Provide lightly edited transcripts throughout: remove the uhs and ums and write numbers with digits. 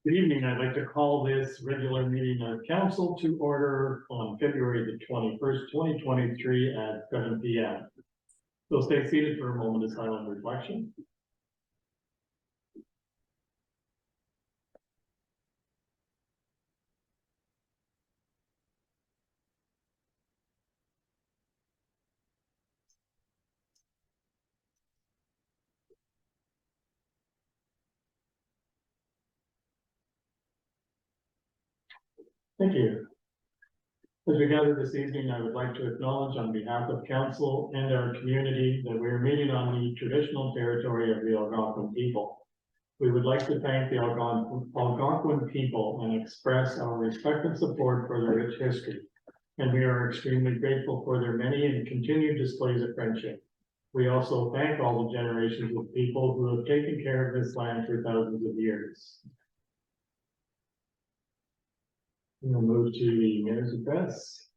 Good evening. I'd like to call this regular meeting of council to order on February the 21st, 2023 at 7 p.m. So stay seated for a moment of silent reflection. Thank you. As we gather this evening, I would like to acknowledge on behalf of council and our community that we are meeting on the traditional territory of the Algonquin people. We would like to thank the Algonquin people and express our respect and support for their rich history. And we are extremely grateful for their many and continued displays of friendship. We also thank all the generations of people who have taken care of this land for thousands of years. We'll move to the mayor's address.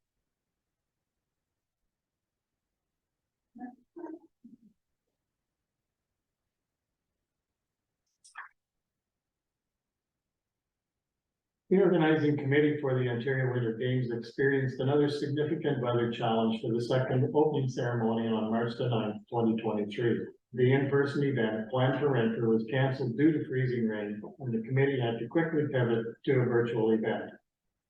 The organizing committee for the Ontario Winter Games experienced another significant weather challenge for the second opening ceremony on March the 9th, 2023. The in-person event planned for winter was canceled due to freezing rain, and the committee had to quickly pivot to a virtual event.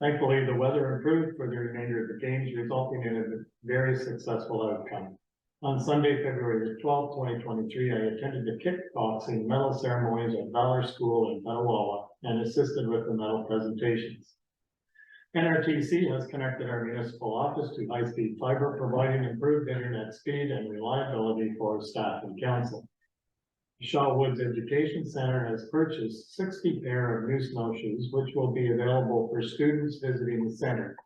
Thankfully, the weather improved for the remainder of the games, resulting in a very successful outcome. On Sunday, February the 12th, 2023, I attended the kickboxing medal ceremonies at Valor School in Petawawa and assisted with the medal presentations. NRTC has connected our municipal office to high-speed fiber, providing improved internet speed and reliability for staff and council. The Shaw Woods Education Center has purchased 60 pair of new snowshoes, which will be available for students visiting the center.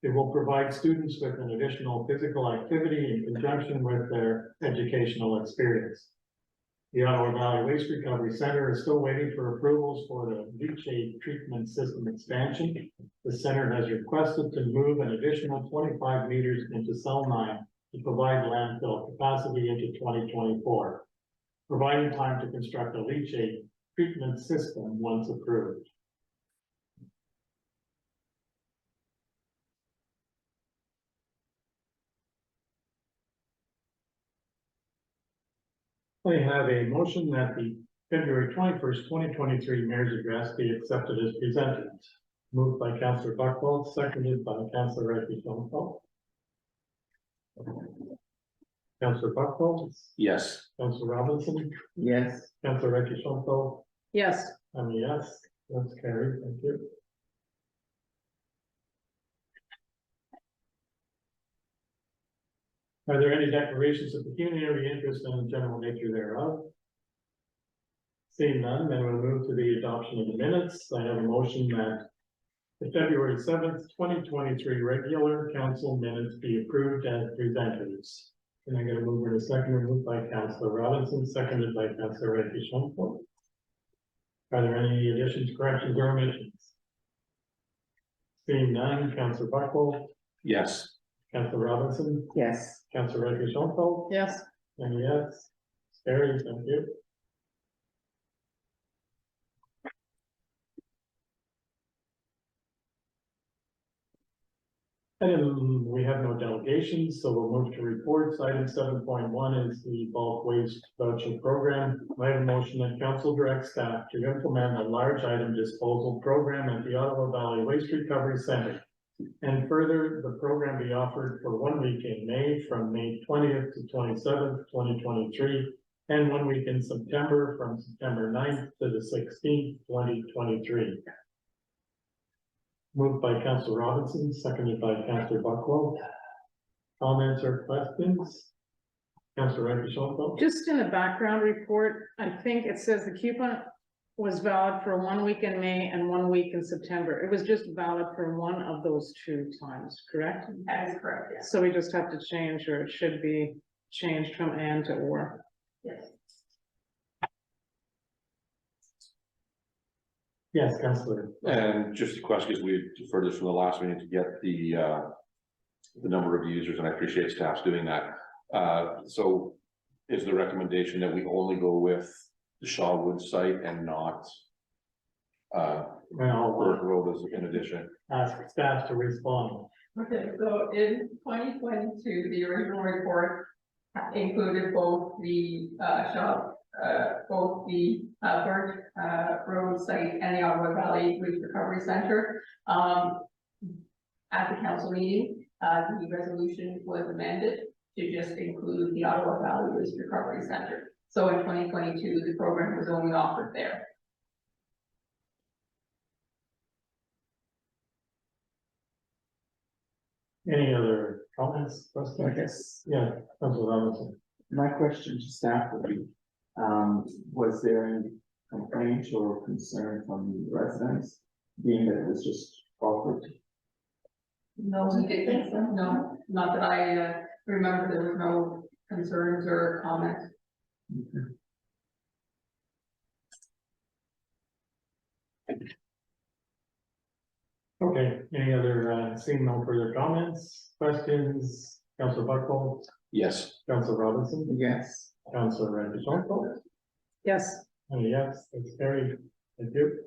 It will provide students with an additional physical activity in conjunction with their educational experience. The Ottawa Valley Waste Recovery Center is still waiting for approvals for the leachate treatment system expansion. The center has requested to move an additional 25 meters into cell 9 to provide landfill capacity into 2024. Providing time to construct a leachate treatment system once approved. I have a motion that the February 21st, 2023 Mayor's Address be accepted as presented. Moved by Councillor Buchwald, seconded by Councillor Reichel-Schoenfeld. Councillor Buchwald? Yes. Councillor Robinson? Yes. Councillor Reichel-Schoenfeld? Yes. I'm a yes. That's carried. Thank you. Are there any declarations of pecuniary interest and the general nature thereof? Seeing none, then we'll move to the adoption of the minutes. I have a motion that the February 7th, 2023 regular council minutes be approved as presented. Can I get a mover and a seconder? Moved by Councillor Robinson, seconded by Councillor Reichel-Schoenfeld. Are there any additions, corrections, or omissions? Seeing none, Councillor Buchwald? Yes. Councillor Robinson? Yes. Councillor Reichel-Schoenfeld? Yes. And yes. Carried, thank you. And we have no delegations, so we'll move to reports. Item 7.1 is the bulk waste voucher program. I have a motion that council direct staff to implement a large item disposal program at the Ottawa Valley Waste Recovery Center. And further, the program be offered for 1 week in May from May 20th to 27th, 2023, and 1 week in September from September 9th to the 16th, 2023. Moved by Councillor Robinson, seconded by Councillor Buchwald. Comments or questions? Councillor Reichel-Schoenfeld? Just in the background report, I think it says the coupon was valid for 1 week in May and 1 week in September. It was just valid for one of those 2 times, correct? That is correct, yes. So we just have to change, or it should be changed from and to or. Yes. Yes, Councillor. And just a question, because we deferred this from the last meeting to get the number of users, and I appreciate staff's doing that. So is the recommendation that we only go with the Shaw Woods site and not Well, Burke Road is in addition. ask staff to respond. Okay, so in 2022, the original report included both the Burke Road site and the Ottawa Valley Police Recovery Center. At the council meeting, the resolution was amended to just include the Ottawa Valley Police Recovery Center. So in 2022, the program was only offered there. Any other comments, I questions? guess Yeah, Councilor Robinson. my question to staff would be, was there any complaint or concern from the residents, being that it was just offered? No, we didn't. No, not that I remember. There was no concerns or comments. Okay, any other, seeing no further comments, questions, Councilor Buckle, Yes. Councilor Robinson, Yes. Councilor Reddish-Onko? Yes, Yes, it's carried. Thank you.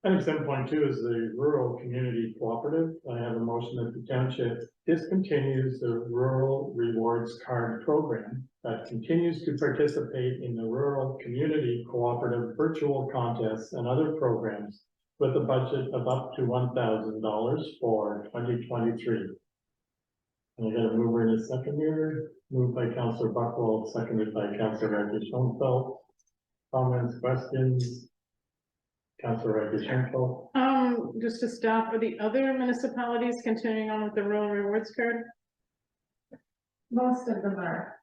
Item 7.2 is the Rural Community Cooperative. I have a motion that the township discontinues the Rural Rewards Card Program that continues to participate in the Rural Community Cooperative virtual contests and other programs with a budget of up to $1,000 for 2023. And I got a mover and a seconder, moved by Councilor Buckle, seconded by Councilor Reddish-Onko. Comments, questions? Councilor Reddish-Onko. just to stop, are the other municipalities continuing on with the rural rewards card? Most of them are.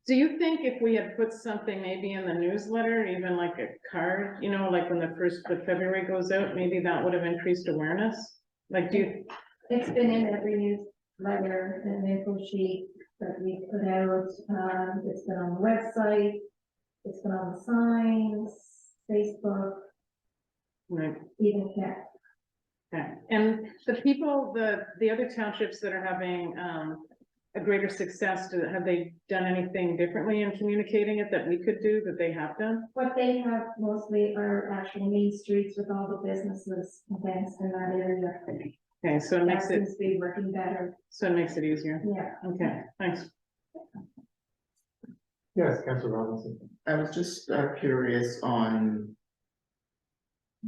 Do you think if we had put something maybe in the newsletter, even like a card, you know, like when the 1st of February goes out, maybe that would have increased awareness? Like, do you, It's been in every newsletter and info sheet that we put out, it's been on the website, it's been on the signs, Facebook, right, even text. okay, and the people, the other townships that are having, a greater success, have they done anything differently in communicating it that we could do that they have done? What they have mostly are actual main streets with all the businesses, events in that area. Okay, so it That makes it, seems to be working better, easier. yeah. Okay, thanks. Yes, Councilor Robinson. I was just curious on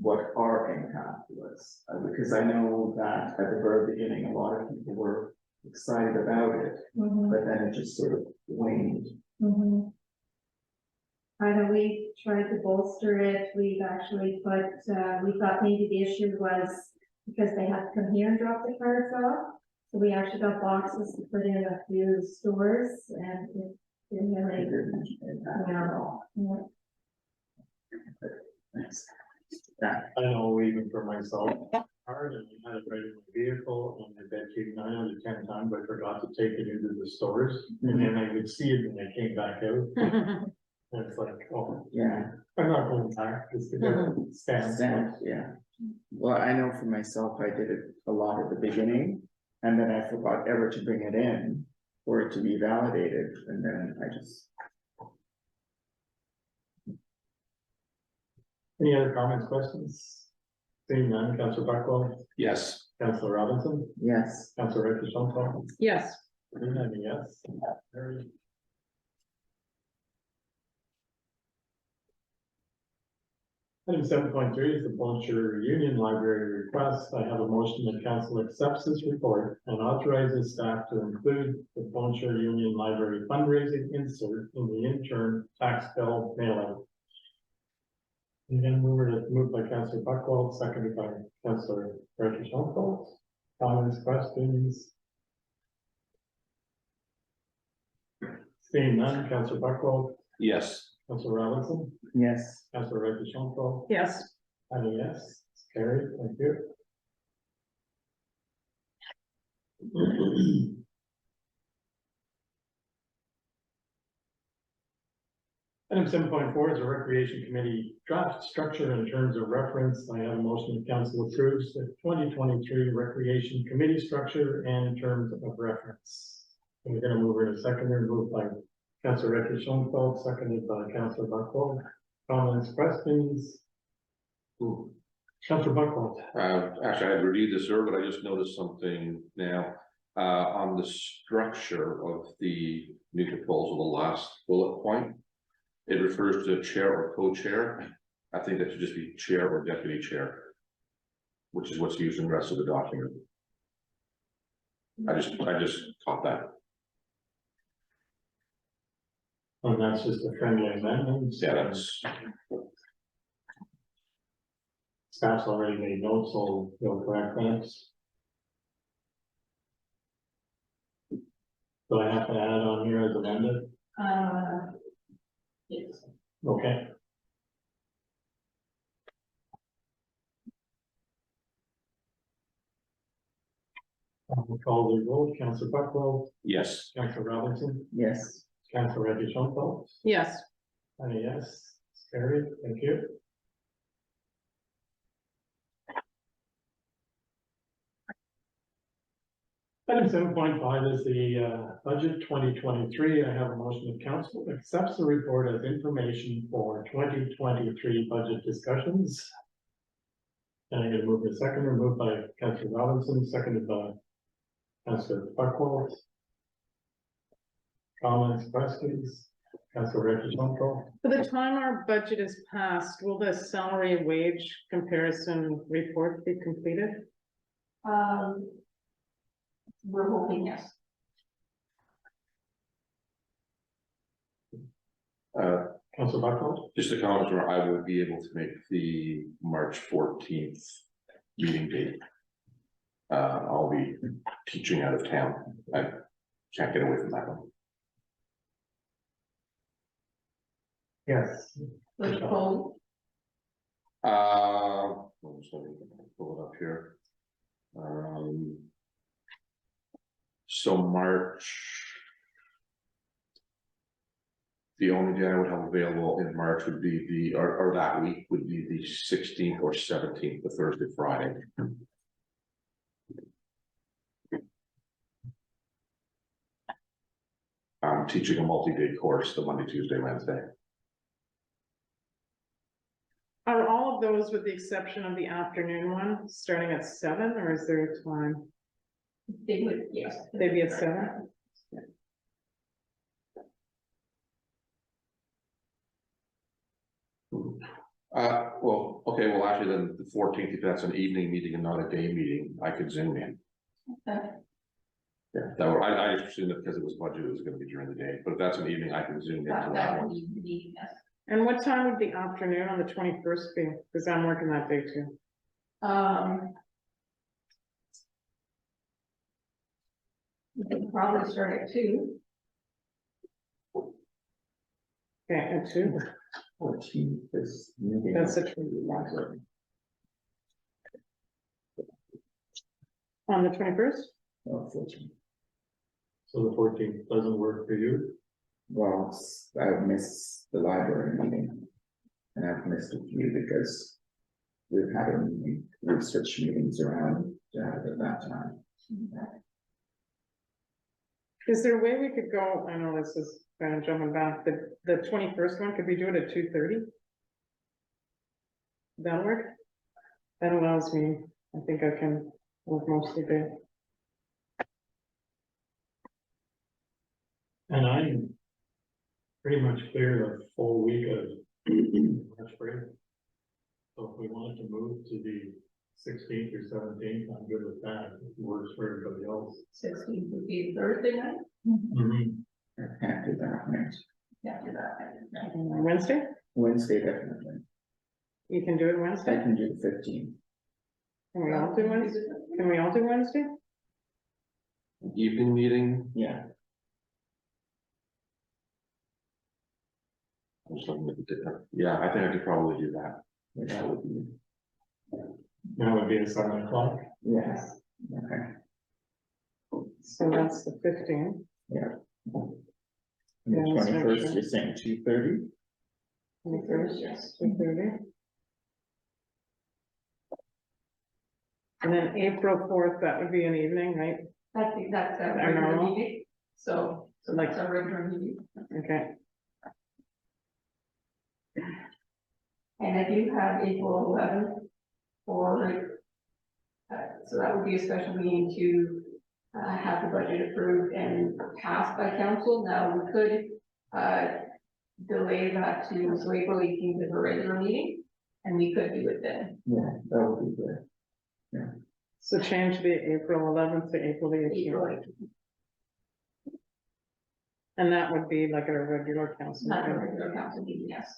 what our impact was, because I know that at the very beginning, a lot of people were excited about it, Mhm, but then it just sort of waned. mhm. I know we tried to bolster it, we've actually put, we thought maybe the issue was because they had to come here and drop the cards off. So we actually got boxes to put in a few stores and it didn't It really, didn't impact at all. yeah. Thanks. Yeah, I know even for myself, hard, and I had it right in my vehicle, and I bet you 9 out of 10 times I forgot to take it into the stores, and then I would see it when I came back out. And it's like, oh, yeah, I'm not going back, just to get stamps. stand, yeah. Well, I know for myself, I did it a lot at the beginning, and then I forgot ever to bring it in for it to be validated, and then I just. Any other comments, questions? Seeing none, Councilor Buckle, Yes. Councilor Robinson, Yes, Councilor Reddish-Onko. Yes, Yes. Carried. Item 7.3 is the Blanchard Union Library request. I have a motion that council accepts this report and authorizes staff to include the Blanchard Union Library fundraising insert in the interim tax bill mailing. And then moved by Councilor Buckwald, seconded by Councilor Reddish-Onko. Comments, questions? Seeing none, Councilor Buckwald, Yes. Councilor Robinson, yes, Councilor Reddish-Onko. yes, And a yes, it's carried, thank you. Item 7.4 is a recreation committee draft structure in terms of reference. I have a motion that council approves the 2023 recreation committee structure and terms of reference. We're gonna move in a second, moved by Councillor Ricky Schoenfeld, seconded by Councillor Buckland. Comments, questions? Ooh. Councillor Buckland. Actually, I had reviewed this earlier, but I just noticed something now. On the structure of the new proposal, the last bullet point, it refers to chair or co-chair. I think that should just be chair or deputy chair, which is what's used in the rest of the document. I just caught that. And that's just a friendly amendment. Yeah, that's, Staff's already made notes, so you'll correct that. Do I have to add on here as amended? Yes. Okay. We'll call the roll. Councillor Buckland, yes. Councillor Robinson, Yes. Councillor Reggie Schoenfeld, Yes, and a yes, it's carried, thank you. Item 7.5 is the budget 2023. I have a motion of council accepts the report as information for 2023 budget discussions. And I'm going to move the second, moved by Councillor Robinson, seconded by Councillor Buckland. Comments, questions? Councillor Reggie Schoenfeld. by the time our budget is passed, will the salary wage comparison report be completed? We're hoping yes. Councillor Buckland. Just a comment where I will be able to make the March 14th meeting date. I'll be teaching out of town. I can't get away from that one. Yes. Let's call, Let me pull it up here. So March. The only day I would have available in March would be or that week would be the 16th or 17th, the Thursday, Friday. I'm teaching a multi-day course the Monday, Tuesday, Wednesday. Are all of those, with the exception of the afternoon one, starting at 7, or is there a time? they would, yes. They'd be at 7? Well, okay, well, actually, then the 14th, if that's an evening meeting and not a day meeting, I could Zoom in. Okay. Yeah, that were, I just assumed that because it was budget, it was gonna be during the day, but if that's an evening, I can Zoom into That that would one. be the meeting, yes. And what time would the afternoon on the 21st be? Because I'm working that day too. We could probably start at 2. Okay, at 2, 14th is meeting. that's it. On the 21st? Oh, 14th. So the 14th doesn't work for you? Well, I've missed the library meeting. And I've missed a few because we've had a meeting, we've switched meetings around at that time. Is there a way we could go, I know this is kind of jumping back, the 21st one, could we do it at 2:30? That'll work? That allows me, I think I can work most of the day. And I'm pretty much clear the full week of March break. So if we wanted to move to the 16th or 17th, I'm good with that. If it works for everybody else. 16th would be Thursday night. I can't do that, right? After that. Wednesday? Wednesday, definitely. You can do it I Wednesday? can do the 15th. Can we all do Wednesday? Can we all do Wednesday? Evening meeting, Yeah, I'm just looking at the dinner. Yeah, I think I could probably do that. that would be, That would be at 7 o'clock. yes, okay. So that's the 15th. And Yeah, the let's make 21st, sure. you're saying 2:30? 21st, Yes. 2:30. And then April 4th, that would be an evening, right? That's I regular know. meeting, so So that's our regular meeting. Okay, And I do have April 11th for, so that would be a special meeting to have the budget approved and passed by council. Now, we could delay that to, so April 18th is a regular meeting, and we could do it then. Yeah, that would be good. so change the April 11th to April the April 18th, 18th, and that would be like a regular council not a meeting. regular council meeting, yes.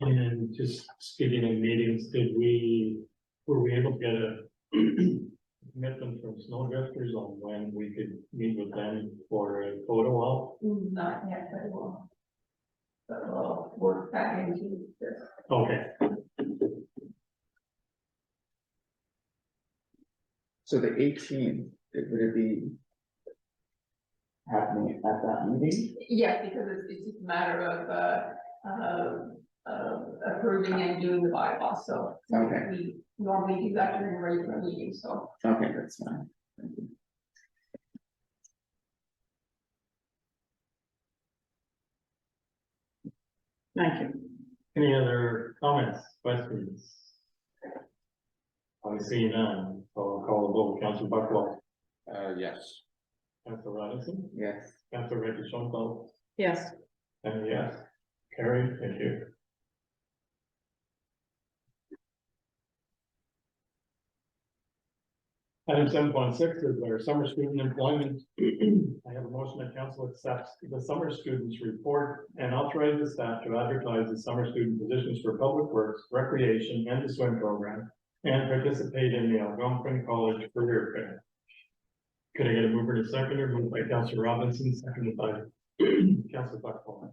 And just speaking of meetings, were we able to get a commitment from Snowdrifters on when we could meet with them for a photo op? Not yet, but we'll. But we'll work back into this. Okay, So the 18th, would it be happening at that meeting? Yes, because it's just a matter of approving and doing the bylaws, so. Okay. We normally do that during a regular meeting, so. Okay, that's fine. Thank you. Thank you. any other comments, questions? I see none, so I'll call the vote, Councillor Buckwalter, Yes. Councillor Robinson, Yes. Councillor Ricky Schoenfeld, Yes, and yes, carried, thank you. Item 7.6 is our summer student employment. I have a motion that council accepts the summer students report and authorize the staff to advertise the summer student positions for public works, recreation, and the swim program, and participate in the Algonquin College Career Fair. Could I get a mover and a seconder? Moved by Councillor Robinson, seconded by Councillor Buckwalter.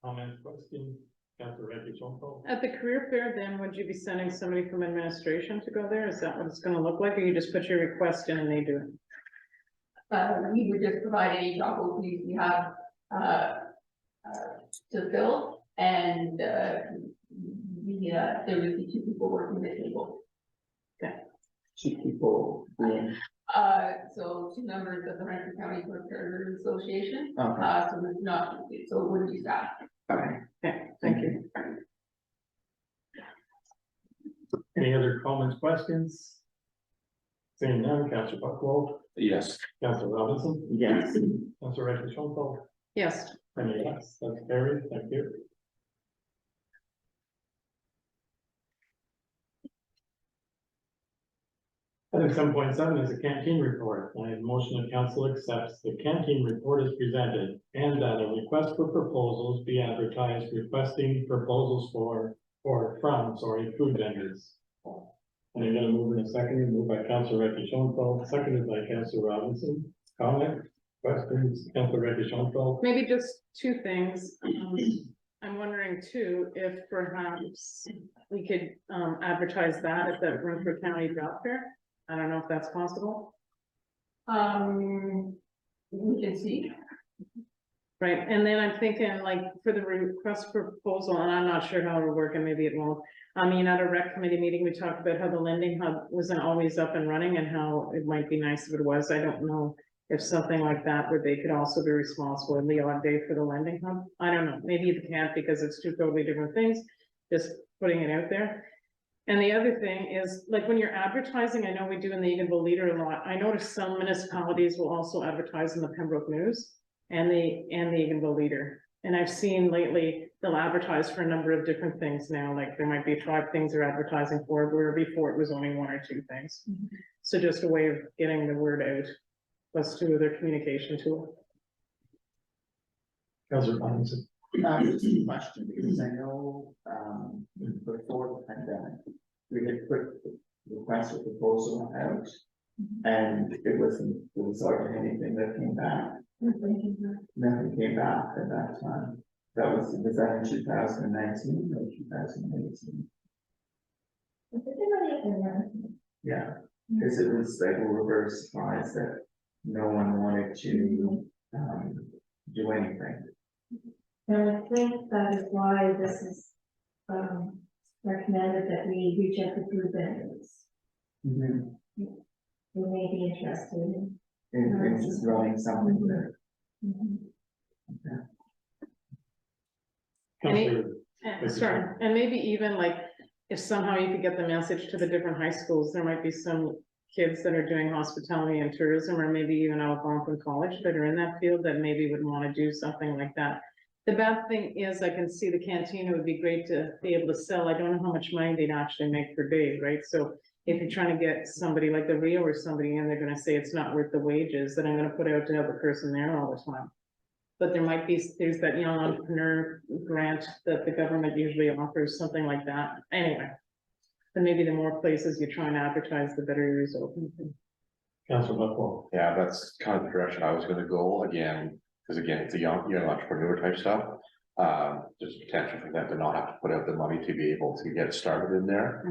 Comments, questions? Councillor Ricky Schoenfeld? at the career fair, then would you be sending somebody from administration to go there? Is that what it's gonna look like, or you just put your request in and they do it? We would just provide any job openings we have, to fill, and, there would be 2 people working the table. 2 people being, So 2 members of the Renfrew County Clerk Treasurers Association, okay, so it's not, so it wouldn't be staff. okay. Okay, thank you. Any other comments, questions? Seeing none, Councillor Buckwalter, Yes. Councillor Robinson, Yes. Councillor Ricky Schoenfeld, Yes, and yes, that's carried, thank you. Item 7.7 is a canteen report. I have a motion that council accepts the canteen report as presented and that a request for proposals be advertised requesting proposals from food vendors. And I'm gonna move in a second, moved by Councillor Ricky Schoenfeld, seconded by Councillor Robinson. Comment, questions, Councillor Ricky Schoenfeld? maybe just 2 things. I'm wondering too, if perhaps we could advertise that at the Renfrew County Job Fair. I don't know if that's possible, We can see. right? And then I'm thinking like for the request for proposal, and I'm not sure how it'll work, and maybe it won't. I mean, at a rec committee meeting, we talked about how the lending hub wasn't always up and running and how it might be nice if it was. I don't know if something like that, where they could also be responsible in the odd day for the lending hub. I don't know, maybe you can't because it's 2 totally different things, just putting it out there. And the other thing is, like, when you're advertising, I know we do in the Eatonville Leader a lot. I noticed some municipalities will also advertise in the Pembroke News and the Eatonville Leader. And I've seen lately, they'll advertise for a number of different things now, like there might be 5 things they're advertising for, where before it was only 1 or 2 things. So just a way of getting the word out, plus 2 other communication tool. Councillor Robinson? Just a question, because I know, before the pandemic, we had put the request for proposal out. And it was hardly anything that came back, nothing came back at that time. Was that in 2019 or 2018? Yeah, because it was like, we were very surprised that no one wanted to, do anything. And I think that is why this is, recommended that we reach out to food vendors. Mhm. Who may be interested in. It's just running something there. Mhm. Councillor, Sorry, and maybe even like, if somehow you could get the message to the different high schools, there might be some kids that are doing hospitality and tourism, or maybe even Algonquin College that are in that field that maybe would want to do something like that. The bad thing is I can see the canteen, it would be great to be able to sell. I don't know how much money they'd actually make per day, right? So if you're trying to get somebody like the Rio or somebody in, they're gonna say it's not worth the wages that I'm gonna put out to have a person there all the time. But there might be, there's that young entrepreneur grant that the government usually offers, something like that. Anyway. Then maybe the more places you try and advertise, the better your result. Councillor Buckwell. Yeah, that's kind of the direction I was gonna go again, because again, it's a young entrepreneur type stuff. There's potential for them to not have to put out the money to be able to get started in there.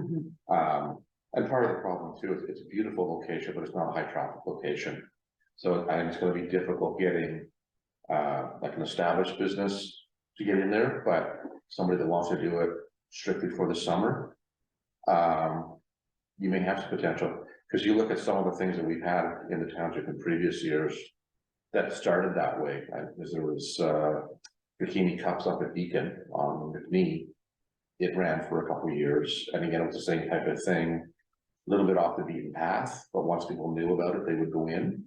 And part of the problem too, is it's a beautiful location, but it's not a high traffic location. So I think it's gonna be difficult getting, like an established business to get in there, but somebody that wants to do it strictly for the summer. You may have some potential, because you look at some of the things that we've had in the township in previous years that started that way, because there was, bikini cups up at Beacon on McNee. It ran for a couple of years, and again, it was the same type of thing, a little bit off the beaten path, but once people knew about it, they would go in.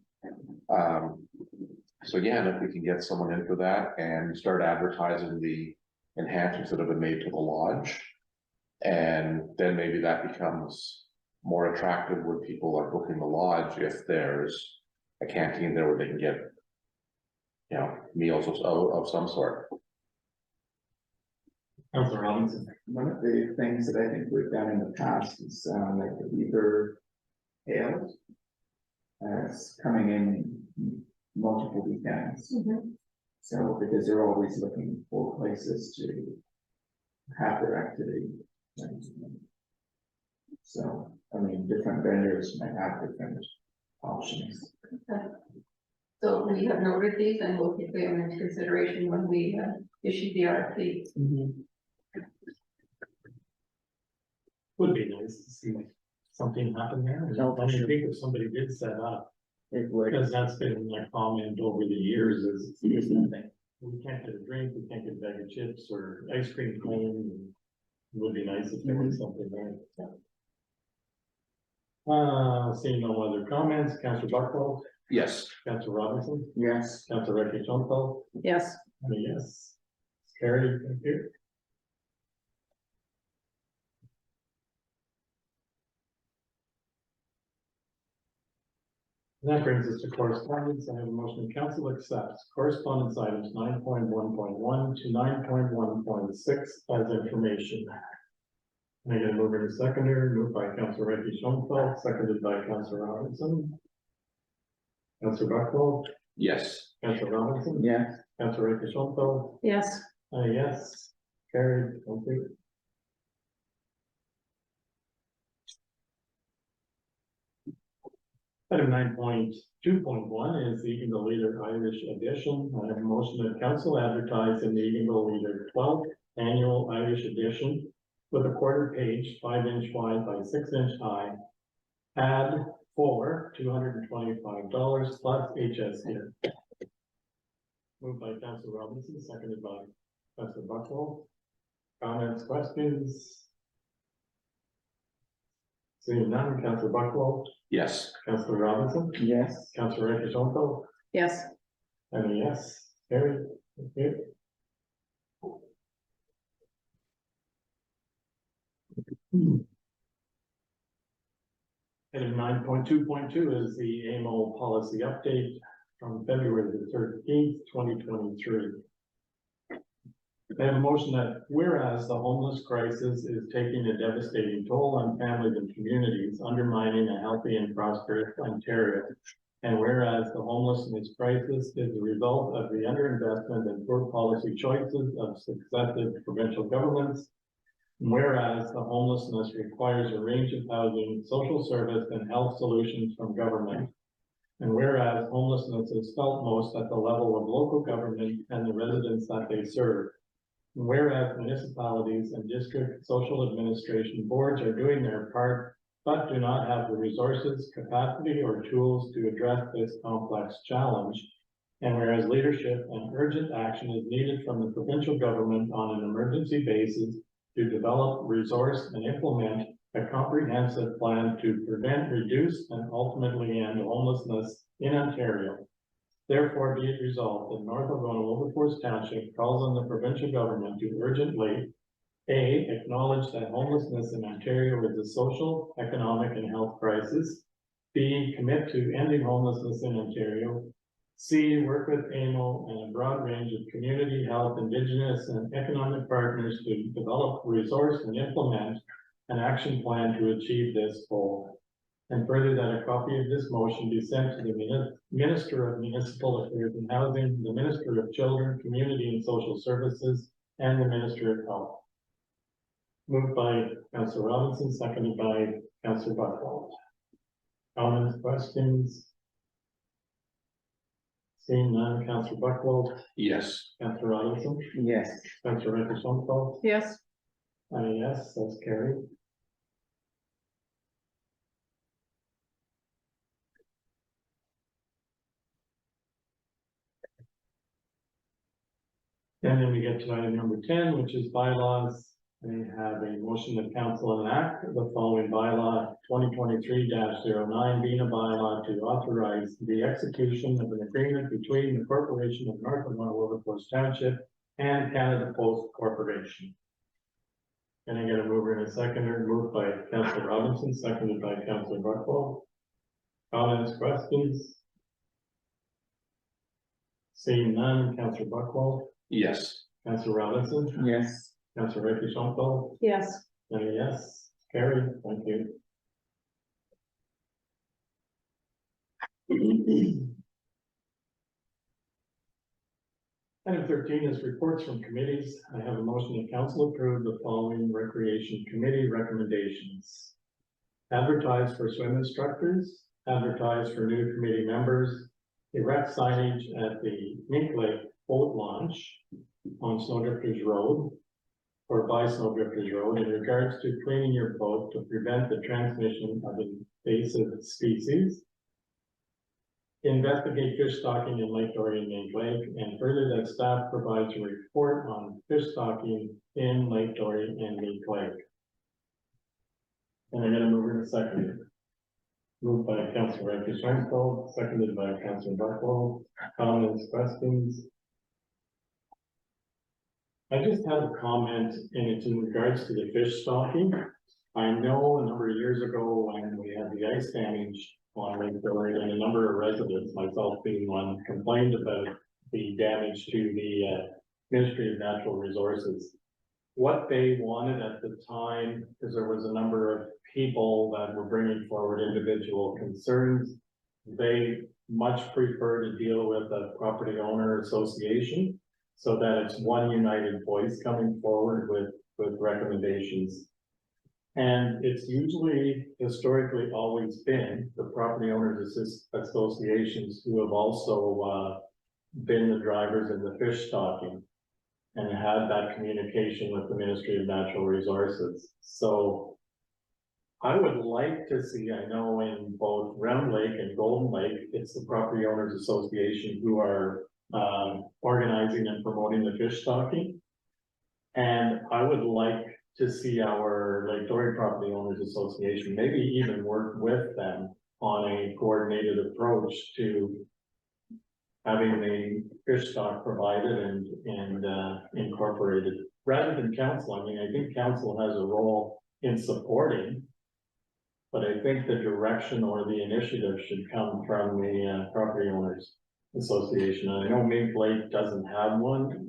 So again, if we can get someone in for that and start advertising the enhancements that have been made to the lodge. And then maybe that becomes more attractive where people are booking the lodge if there's a canteen there where they can get, you know, meals of some sort. Councillor Robinson. One of the things that I think we've done in the past is, like the Weaver Ales. It's coming in multiple weekends. So, because they're always looking for places to have their activity. So, I mean, different vendors might have different options. So we have noted these and we'll take them into consideration when we issue the RFP. Would be nice to see something happen there. No, I sure. think if somebody did set up, It would. because that's been my comment over the years is There's nothing. we can't get a drink, we can't get a bag of chips or ice cream cone. And it would be nice if there was something there. Seeing no other comments, Councillor Buckwell, Yes, Councillor Robinson, Yes. Councillor Ricky Junko, Yes, yes. It's carried, thank you. That brings us to correspondence. I have a motion the council accepts correspondence items 9.1.1 to 9.1.6 as information. I get a mover and a seconder, moved by Councillor Ricky Schoenfeld, seconded by Councillor Robinson. Councillor Buckwell, yes, Councillor Robinson. Yes. Councillor Ricky Schoenfeld, yes, yes, carried, thank you. Item 9.2.1 is the Eagle Leader Irish edition. I have a motion that council advertise in the Eagle Leader 12th annual Irish edition with a quarter page, 5-inch wide by 6-inch high. Ad for $225 plus HSD. Moved by Councillor Robinson, seconded by Councillor Buckwell. Comments, questions? Seeing none, Councillor Buckwell, yes, Councillor Robinson, Yes. Councillor Ricky yes, and a yes, carried, okay. Item 9.2.2 is the AMO policy update from February the 13th, 2023. I have a motion that whereas the homeless crisis is taking a devastating toll on families and communities, undermining a healthy and prosperous Ontario. And whereas the homelessness crisis is the result of the underinvestment and poor policy choices of successive provincial governments. Whereas the homelessness requires a range of housing, social service, and health solutions from government. And whereas homelessness is felt most at the level of local government and the residents that they serve. Whereas municipalities and district social administration boards are doing their part but do not have the resources, capacity, or tools to address this complex challenge. And whereas leadership and urgent action is needed from the provincial government on an emergency basis to develop, resource, and implement a comprehensive plan to prevent, reduce, and ultimately end homelessness in Ontario. Therefore, be it resolved that North Algona Wilberforce Township calls on the provincial government to urgently A, acknowledge that homelessness in Ontario is a social, economic, and health crisis. B, commit to ending homelessness in Ontario. C, work with AMO and a broad range of community, health, Indigenous, and economic partners to develop, resource, and implement an action plan to achieve this goal. And further, that a copy of this motion be sent to the Minister of Municipal Affairs and Housing, the Minister of Children, Community and Social Services, and the Minister of Health. Moved by Councillor Robinson, seconded by Councillor Buckland. Comments, questions? Seeing none, Councillor Buckland, Yes. Councillor Robinson, Yes. Councillor Rapid-Shanko, Yes, yes, that's carried. And then we get to item number 10, which is bylaws. We have a motion of council enact the following bylaw 2023-09 being a bylaw to authorize the execution of an agreement between the Corporation of North Algona Wilberforce Township and Canada Post Corporation. Can I get a mover and a seconder? Moved by Councillor Robinson, seconded by Councillor Buckland. Comments, questions? Seeing none, Councillor Buckland, Yes. Councillor Robinson, Yes. Councillor Rapid-Shanko, yes, and yes, carried, thank you. Item 13 is reports from committees. I have a motion that council approve the following recreation committee recommendations. Advertise for swim instructors, advertise for new committee members, erect signage at the Mink Lake boat launch on Snowdrifters Road or by Snowdrifters Road in regards to cleaning your boat to prevent the transmission of invasive species. Investigate fish stocking in Lake Dorian Mink Lake, and further that staff provides a report on fish stocking in Lake Dorian and Mink Lake. And I'm gonna move in a second. Moved by Councillor Rapid-Shanko, seconded by Councillor Buckland. Comments, questions? I just have a comment, and it's in regards to the fish stocking. I know a number of years ago when we had the ice damage on Lake Dorian, and a number of residents, myself being one, complained about the damage to the Ministry of Natural Resources. What they wanted at the time, because there was a number of people that were bringing forward individual concerns, they much prefer to deal with a property owner association so that it's one united voice coming forward with recommendations. And it's usually historically always been the property owners associations who have also been the drivers in the fish stocking and had that communication with the Ministry of Natural Resources. So I would like to see, I know in both Round Lake and Golden Lake, it's the property owners association who are organizing and promoting the fish stocking. And I would like to see our Lake Dorian Property Owners Association maybe even work with them on a coordinated approach to having the fish stock provided and incorporated rather than council. I mean, I think council has a role in supporting, but I think the direction or the initiative should come from the property owners association. And I know Mink Lake doesn't have one.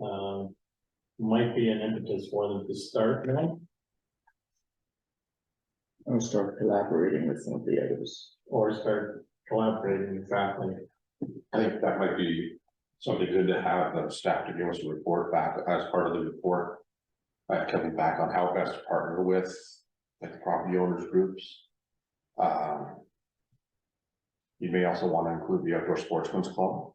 Might be an impetus for them to start now. Or start collaborating with some of the others. Or start collaborating, exactly. I think that might be something good to have the staff to give us a report back as part of the report. Coming back on how best to partner with like the property owners groups. You may also want to include the Outdoor Sportsmen's Club.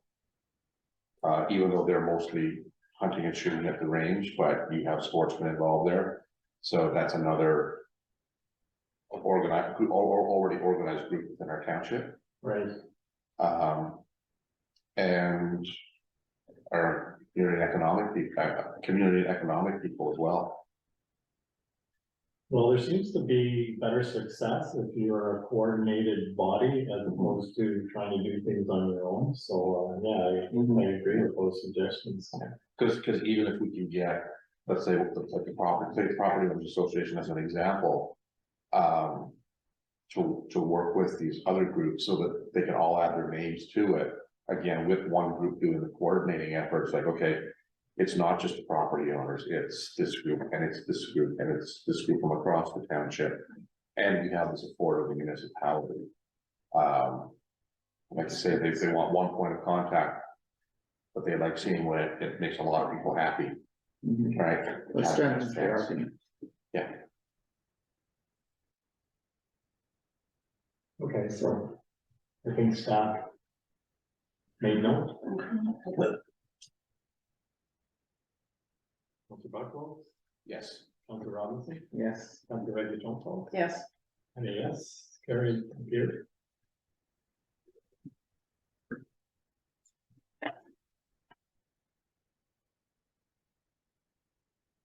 Even though they're mostly hunting and shooting at the range, but you have sportsmen involved there. So that's another organized, or already organized group within our township. Right. And our community economic people as well. Well, there seems to be better success if you're a coordinated body as opposed to trying to do things on your own. So, yeah, I agree with those suggestions. Because even if we can get, let's say, like the property owners association as an example, to work with these other groups so that they can all add their names to it. Again, with one group doing the coordinating efforts, like, okay, it's not just the property owners, it's this group, and it's this group, and it's this group from across the township. And we have the support of the municipality. Like I say, they want one point of contact, but they like seeing when it makes a lot of people happy, right? Well, strengthens the argument. Yeah. Okay, so I think staff made note. Councilor Buckwell, Yes. Councilor Robinson, Yes. Councilor Reggie Johnson, Yes, and a yes, carried, thank you.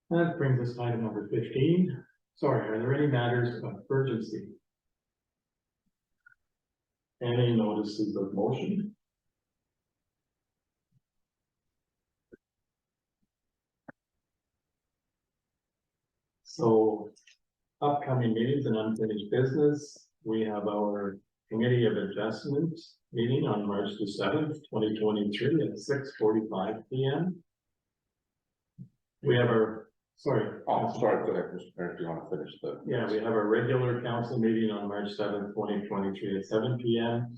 That brings us to item number 15. Sorry, are there any matters of urgency? Any notices of motion? So, upcoming meetings and unfinished business, we have our Committee of Adjustment meeting on March the 7th, 2023 at 6:45 p.m. We have our, sorry. Oh, sorry, go ahead, Mr. Mayor, if you want to finish the. Yeah, we have our regular council meeting on March 7th, 2023 at 7 p.m.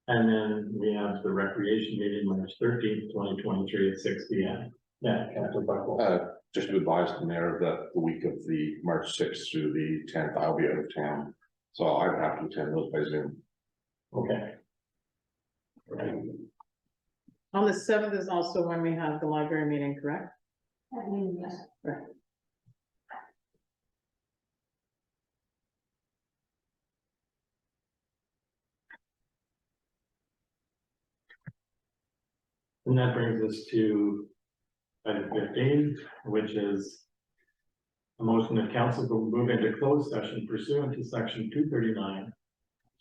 And then we have the recreation meeting March 13th, 2023 at 6 p.m. Yeah, Councilor Buckwell. Just to advise the mayor that the week of the March 6th through the 10th, I'll be out of town. So I'd have to attend those by Zoom. Okay. on the 7th is also when we have the library meeting, correct? Yes. Right. And that brings us to item 15, which is a motion that council will move into closed session pursuant to section 239,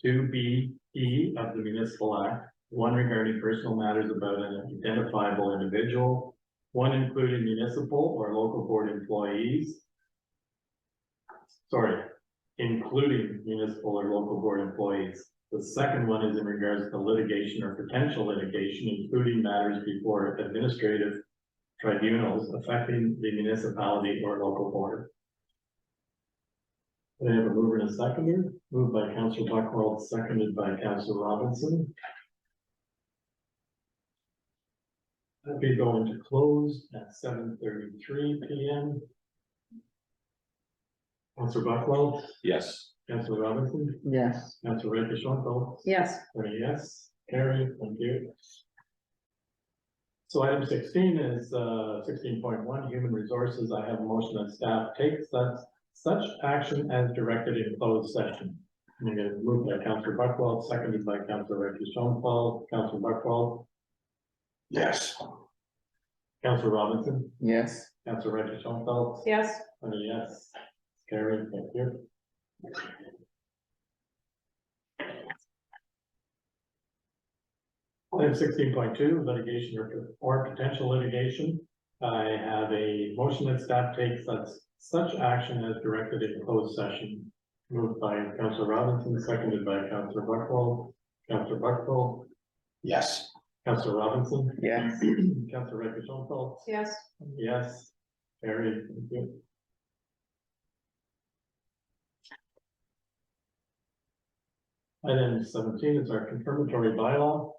2BE of the Municipal Act, one regarding personal matters about an identifiable individual, one including municipal or local board employees. Sorry, including municipal or local board employees. The second one is in regards to litigation or potential litigation, including matters before administrative tribunals affecting the municipality or local board. We have a mover and a seconder, moved by Councilor Buckwell, seconded by Councilor Robinson. We go into close at 7:33 p.m. Councilor Buckwell, Yes. Councilor Robinson, Yes. Councilor Reggie Johnson. Yes, Yes, carried, thank you. So item 16 is 16.1, human resources. I have a motion that staff takes such action as directed in closed session. I'm going to move by Councilor Buckwell, seconded by Councilor Reggie Johnson. Councilor Buckwell, Yes. Councilor Robinson, Yes. Councilor Reggie Johnson. yes, Yes, carried, thank you. Item 16.2, litigation or potential litigation. I have a motion that staff takes such action as directed in closed session. Moved by Councilor Robinson, seconded by Councilor Buckwell. Councilor Buckwell, Yes. Councilor Robinson, Yes. Councilor Reggie Johnson. yes, Yes, carried, thank you. Item 17 is our confirmatory bylaw.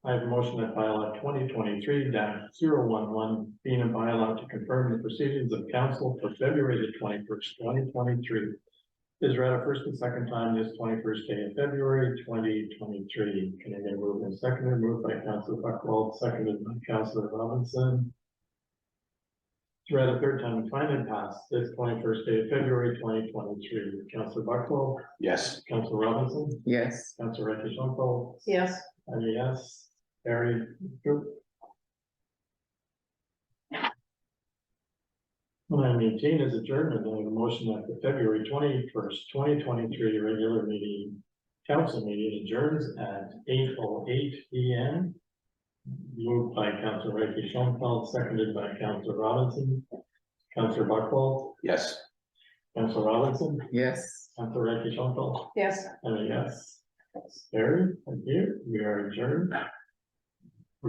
I have a motion that bylaw 2023-011 being a bylaw to confirm the proceedings of council for February the 21st, 2023 is read a first and second time this 21st day of February, 2023. Can I get a move and seconded? Moved by Councilor Buckwell, seconded by Councilor Robinson. read a third time and finally passed this 21st day of February 2023. Councillor Bucklow, Yes. Councillor Robinson, Yes. Councillor Ricky Jean-Paul, Yes, and a yes, carried. Good. 918 is adjournment, and a motion that the February 21st, 2023 regular meeting, council meeting adjourns at 8:08 p.m. Moved by Councillor Ricky Jean-Paul, seconded by Councillor Robinson. Councillor Bucklow, Yes. Councillor Robinson, Yes. Councillor Ricky Jean-Paul, yes. and a yes. Carried, thank you, we are adjourned.